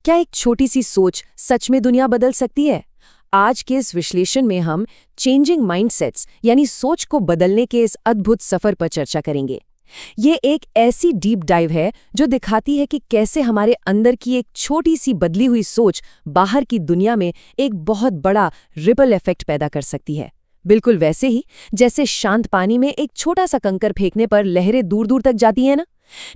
क्या एक छोटी सी सोच सच में दुनिया बदल सकती है? आज के इस विश्लेषण में हम चेंजिंग माइंडसेट्स यानी सोच को बदलने के इस अद्भुत सफर पर चर्चा करेंगे। ये एक ऐसी डीप डाइव है जो दिखाती है कि कैसे हमारे अंदर की एक छोटी सी बदली हुई सोच बाहर की दुनिया में एक बहुत बड़ा रिपल इफेक्ट पैदा कर सकती है। बिल्कुल वैसे ही जैसे शांत पानी में एक छोटा सा कंकर फेंकने पर लहरें दूर दूर तक जाती हैं ना,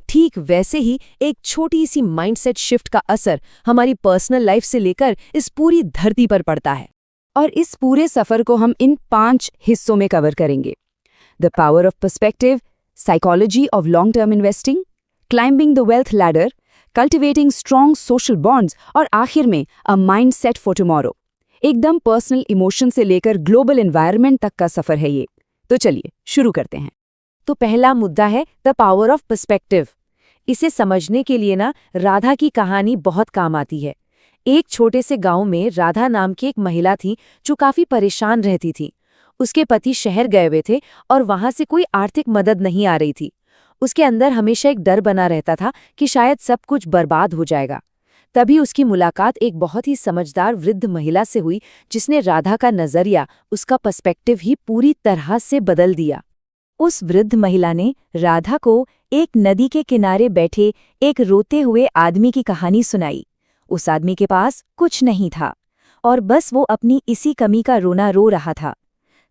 ठीक वैसे ही एक छोटी सी माइंडसेट शिफ्ट का असर हमारी पर्सनल लाइफ से लेकर इस पूरी धरती पर पड़ता है। और इस पूरे सफर को हम इन 5 हिस्सों में कवर करेंगे। The power of perspective, psychology of long term investing, climbing the wealth ladder, cultivating strong social bonds और आखिर में अ माइंडसेट फॉर टुमारो। एकदम पर्सनल इमोशन से लेकर ग्लोबल एनवायरनमेंट तक का सफर है ये। तो चलिए शुरू करते हैं। तो पहला मुद्दा है द पावर ऑफ पर्सपेक्टिव। इसे समझने के लिए ना राधा की कहानी बहुत काम आती है। एक छोटे से गांव में राधा नाम की एक महिला थी जो काफी परेशान रहती थी। उसके पति शहर गए हुए थे और वहां से कोई आर्थिक मदद नहीं आ रही थी। उसके अंदर हमेशा एक डर बना रहता था कि शायद सब कुछ बर्बाद हो जाएगा। तभी उसकी मुलाकात एक बहुत ही समझदार वृद्ध महिला से हुई जिसने राधा का नजरिया, उसका पर्सपेक्टिव ही पूरी तरह से बदल दिया। उस वृद्ध महिला ने राधा को एक नदी के किनारे बैठे एक रोते हुए आदमी की कहानी सुनाई। उस आदमी के पास कुछ नहीं था और बस वो अपनी इसी कमी का रोना रो रहा था।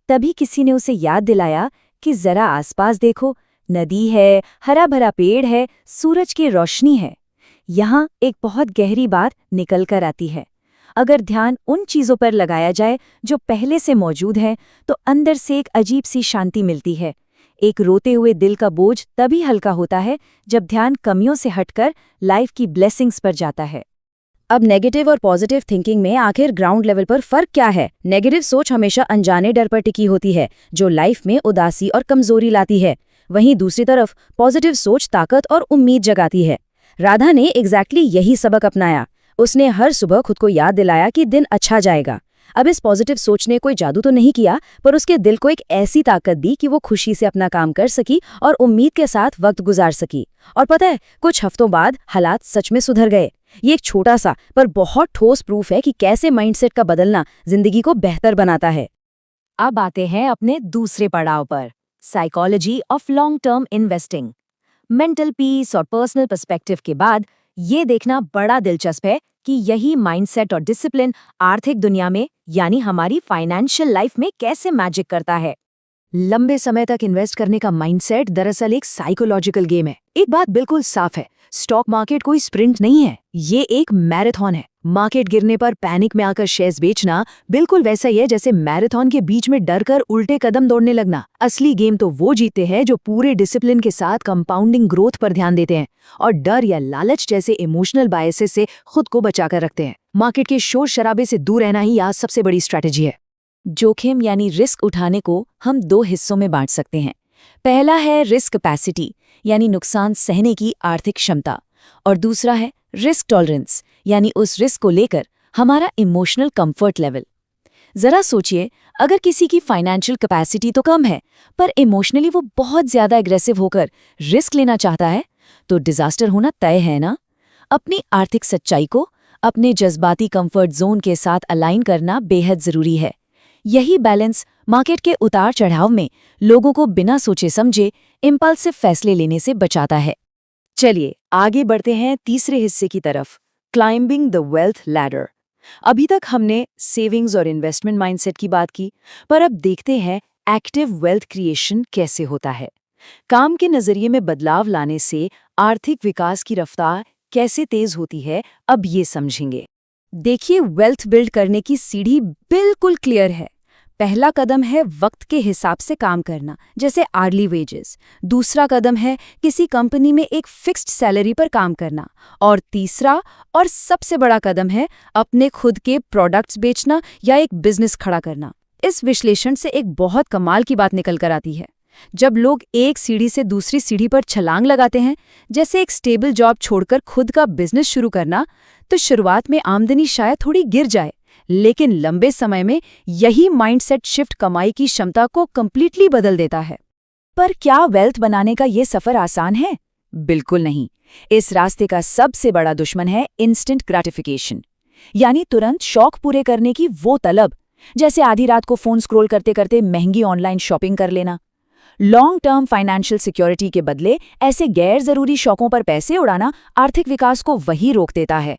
तभी किसी ने उसे याद दिलाया कि जरा आसपास देखो, नदी है, हरा भरा पेड़ है, सूरज की रोशनी है। यहाँ एक बहुत गहरी बात निकल कर आती है। अगर ध्यान उन चीजों पर लगाया जाए जो पहले से मौजूद हैं, तो अंदर से एक अजीब सी शांति मिलती है। एक रोते हुए दिल का बोझ तभी हल्का होता है जब ध्यान कमियों से हटकर लाइफ की ब्लेसिंग्स पर जाता है। अब नेगेटिव और पॉजिटिव थिंकिंग में आखिर ग्राउंड लेवल पर फर्क क्या है? नेगेटिव सोच हमेशा अनजाने डर पर टिकी होती है जो लाइफ में उदासी और कमजोरी लाती है। वहीं दूसरी तरफ पॉजिटिव सोच ताकत और उम्मीद जगाती है। राधा ने एग्जैक्टली यही सबक अपनाया। उसने हर सुबह खुद को याद दिलाया कि दिन अच्छा जाएगा। अब इस पॉजिटिव सोच ने कोई जादू तो नहीं किया, पर उसके दिल को एक ऐसी ताकत दी कि वो खुशी से अपना काम कर सकी और उम्मीद के साथ वक्त गुजार सकी। और पता है, कुछ हफ्तों बाद हालात सच में सुधर गए। ये एक छोटा सा पर बहुत ठोस प्रूफ है कि कैसे माइंडसेट का बदलना जिंदगी को बेहतर बनाता है। अब आते हैं अपने दूसरे पड़ाव पर, psychology of long term investing. Mental peace और पर्सनल पर्सपेक्टिव के बाद ये देखना बड़ा दिलचस्प है कि यही माइंडसेट और डिसिप्लिन आर्थिक दुनिया में यानी हमारी फाइनेंशियल लाइफ में कैसे मैजिक करता है। लंबे समय तक इन्वेस्ट करने का माइंडसेट दरअसल एक साइकोलॉजिकल गेम है। एक बात बिल्कुल साफ है, स्टॉक मार्केट कोई स्प्रिंट नहीं है, ये एक मैराथन है। मार्केट गिरने पर पैनिक में आकर शेयर्स बेचना बिल्कुल वैसा ही है जैसे मैराथन के बीच में डर कर उल्टे कदम दौड़ने लगना। असली गेम तो वो जीते हैं जो पूरे डिसिप्लिन के साथ कंपाउंडिंग ग्रोथ पर ध्यान देते हैं और डर या लालच जैसे इमोशनल बायसेस से खुद को बचाकर रखते हैं। मार्केट के शोर शराबे से दूर रहना ही आज सबसे बड़ी स्ट्रैटेजी है। जोखिम यानी रिस्क उठाने को हम 2 हिस्सों में बांट सकते हैं। पहला है रिस्क कैपेसिटी यानी नुकसान सहने की आर्थिक क्षमता, और दूसरा है रिस्क टॉलरेंस यानी उस रिस्क को लेकर हमारा इमोशनल कंफर्ट लेवल। जरा सोचिए, अगर किसी की फाइनेंशियल कैपेसिटी तो कम है पर इमोशनली वो बहुत ज्यादा एग्रेसिव होकर रिस्क लेना चाहता है, तो डिजास्टर होना तय है ना। अपनी आर्थिक सच्चाई को अपने जज्बाती कंफर्ट जोन के साथ अलाइन करना बेहद जरूरी है। यही बैलेंस मार्केट के उतार चढ़ाव में लोगों को बिना सोचे समझे इम्पल्सिव फैसले लेने से बचाता है। चलिए आगे बढ़ते हैं तीसरे हिस्से की तरफ, क्लाइंबिंग द वेल्थ लैडर। अभी तक हमने सेविंग्स और इन्वेस्टमेंट माइंडसेट की बात की, पर अब देखते हैं एक्टिव वेल्थ क्रिएशन कैसे होता है। काम के नजरिए में बदलाव लाने से आर्थिक विकास की रफ्तार कैसे तेज होती है, अब ये समझेंगे। देखिए, वेल्थ बिल्ड करने की सीढ़ी बिल्कुल क्लियर है। पहला कदम है वक्त के हिसाब से काम करना, जैसे आर्ली वेजेस। दूसरा कदम है किसी कंपनी में एक फिक्स्ड सैलरी पर काम करना, और तीसरा और सबसे बड़ा कदम है अपने खुद के प्रोडक्ट्स बेचना या एक बिजनेस खड़ा करना। इस विश्लेषण से एक बहुत कमाल की बात निकल कर आती है। जब लोग एक सीढ़ी से दूसरी सीढ़ी पर छलांग लगाते हैं, जैसे एक स्टेबल जॉब छोड़कर खुद का बिजनेस शुरू करना, तो शुरुआत में आमदनी शायद थोड़ी गिर जाए, लेकिन लंबे समय में यही माइंडसेट शिफ्ट कमाई की क्षमता को कंप्लीटली बदल देता है। पर क्या वेल्थ बनाने का ये सफर आसान है? बिल्कुल नहीं। इस रास्ते का सबसे बड़ा दुश्मन है इंस्टेंट ग्रेटिफिकेशन, यानी तुरंत शौक पूरे करने की वो तलब, जैसे आधी रात को फोन स्क्रॉल करते करते महंगी ऑनलाइन शॉपिंग कर लेना। लॉन्ग टर्म फाइनेंशियल सिक्योरिटी के बदले ऐसे गैर जरूरी शौकों पर पैसे उड़ाना आर्थिक विकास को वही रोक देता है।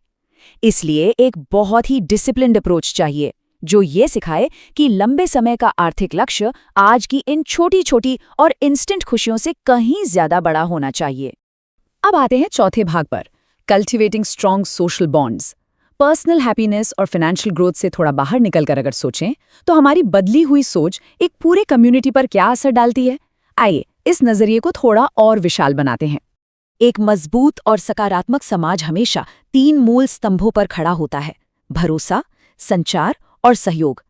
इसलिए एक बहुत ही डिसिप्लिन्ड अप्रोच चाहिए जो ये सिखाए कि लंबे समय का आर्थिक लक्ष्य आज की इन छोटी छोटी और इंस्टेंट खुशियों से कहीं ज्यादा बड़ा होना चाहिए। अब आते हैं चौथे भाग पर, cultivating strong social bonds. Personal happiness और फाइनेंशियल ग्रोथ से थोड़ा बाहर निकलकर अगर सोचें तो हमारी बदली हुई सोच एक पूरे कम्युनिटी पर क्या असर डालती है। आइए इस नजरिए को थोड़ा और विशाल बनाते हैं। एक मजबूत और सकारात्मक समाज हमेशा 3 मूल स्तंभों पर खड़ा होता है: भरोसा, संचार और सहयोग।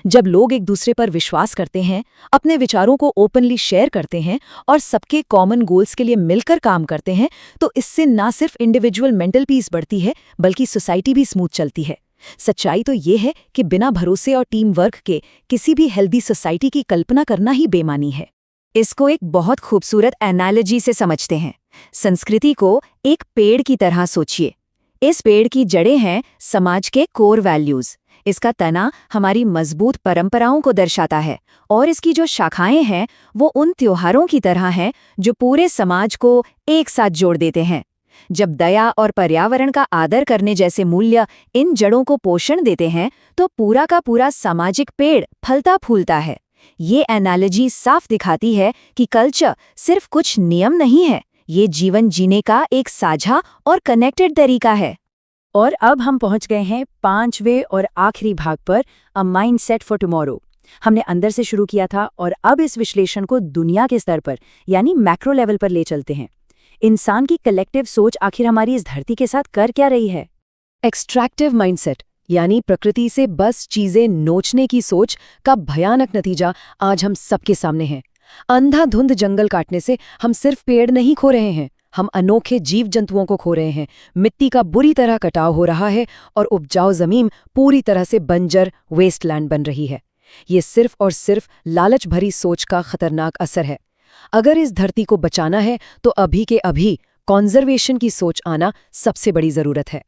जब लोग एक दूसरे पर विश्वास करते हैं, अपने विचारों को ओपनली शेयर करते हैं और सबके कॉमन गोल्स के लिए मिलकर काम करते हैं, तो इससे ना सिर्फ इंडिविजुअल मेंटल पीस बढ़ती है बल्कि सोसाइटी भी स्मूथ चलती है। सच्चाई तो ये है कि बिना भरोसे और टीम वर्क के किसी भी हेल्दी सोसाइटी की कल्पना करना ही बेमानी है। इसको एक बहुत खूबसूरत एनालॉजी से समझते हैं। संस्कृति को एक पेड़ की तरह सोचिए। इस पेड़ की जड़ें हैं समाज के कोर वैल्यूज, इसका तना हमारी मजबूत परंपराओं को दर्शाता है और इसकी जो शाखाएं हैं वो उन त्योहारों की तरह हैं जो पूरे समाज को एक साथ जोड़ देते हैं। जब दया और पर्यावरण का आदर करने जैसे मूल्य इन जड़ों को पोषण देते हैं तो पूरा का पूरा सामाजिक पेड़ फलता फूलता है। ये एनालॉजी साफ दिखाती है कि कल्चर सिर्फ कुछ नियम नहीं है, ये जीवन जीने का एक साझा और कनेक्टेड तरीका है। और अब हम पहुंच गए हैं 5वें और आखिरी भाग पर, अ माइंडसेट फॉर टुमारो। हमने अंदर से शुरू किया था और अब इस विश्लेषण को दुनिया के स्तर पर यानी मैक्रो लेवल पर ले चलते हैं। इंसान की कलेक्टिव सोच आखिर हमारी इस धरती के साथ कर क्या रही है? एक्सट्रैक्टिव माइंडसेट यानी प्रकृति से बस चीजें नोचने की सोच का भयानक नतीजा आज हम सबके सामने है। अंधाधुंध जंगल काटने से हम सिर्फ पेड़ नहीं खो रहे हैं, हम अनोखे जीव जंतुओं को खो रहे हैं। मिट्टी का बुरी तरह कटाव हो रहा है और उपजाऊ जमीन पूरी तरह से बंजर वेस्टलैंड बन रही है। ये सिर्फ और सिर्फ लालच भरी सोच का खतरनाक असर है। अगर इस धरती को बचाना है तो अभी के अभी कॉन्जर्वेशन की सोच आना सबसे बड़ी जरूरत है।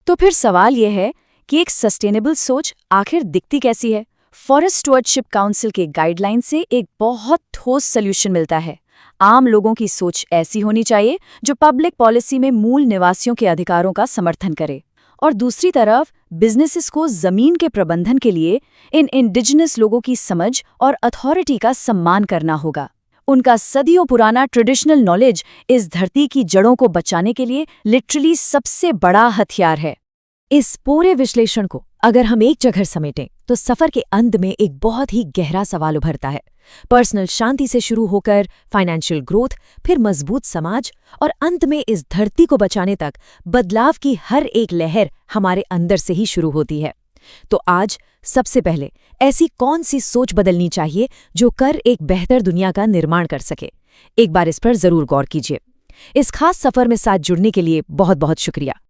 तो फिर सवाल यह है कि एक सस्टेनेबल सोच आखिर दिखती कैसी है? फॉरेस्ट स्टुअर्डशिप काउंसिल के गाइडलाइन से एक बहुत ठोस सॉल्यूशन मिलता है। आम लोगों की सोच ऐसी होनी चाहिए जो पब्लिक पॉलिसी में मूल निवासियों के अधिकारों का समर्थन करे, और दूसरी तरफ बिजनेसेस को जमीन के प्रबंधन के लिए इन इंडिजिनस लोगों की समझ और अथॉरिटी का सम्मान करना होगा। उनका सदियों पुराना ट्रेडिशनल नॉलेज इस धरती की जड़ों को बचाने के लिए लिटरली सबसे बड़ा हथियार है। इस पूरे विश्लेषण को अगर हम एक जगह समेटें तो सफर के अंत में एक बहुत ही गहरा सवाल उभरता है। पर्सनल शांति से शुरू होकर फाइनेंशियल ग्रोथ, फिर मजबूत समाज और अंत में इस धरती को बचाने तक बदलाव की हर एक लहर हमारे अंदर से ही शुरू होती है। तो आज सबसे पहले ऐसी कौन सी सोच बदलनी चाहिए जो कर एक बेहतर दुनिया का निर्माण कर सके? एक बार इस पर जरूर गौर कीजिए। इस खास सफर में साथ जुड़ने के लिए बहुत बहुत शुक्रिया।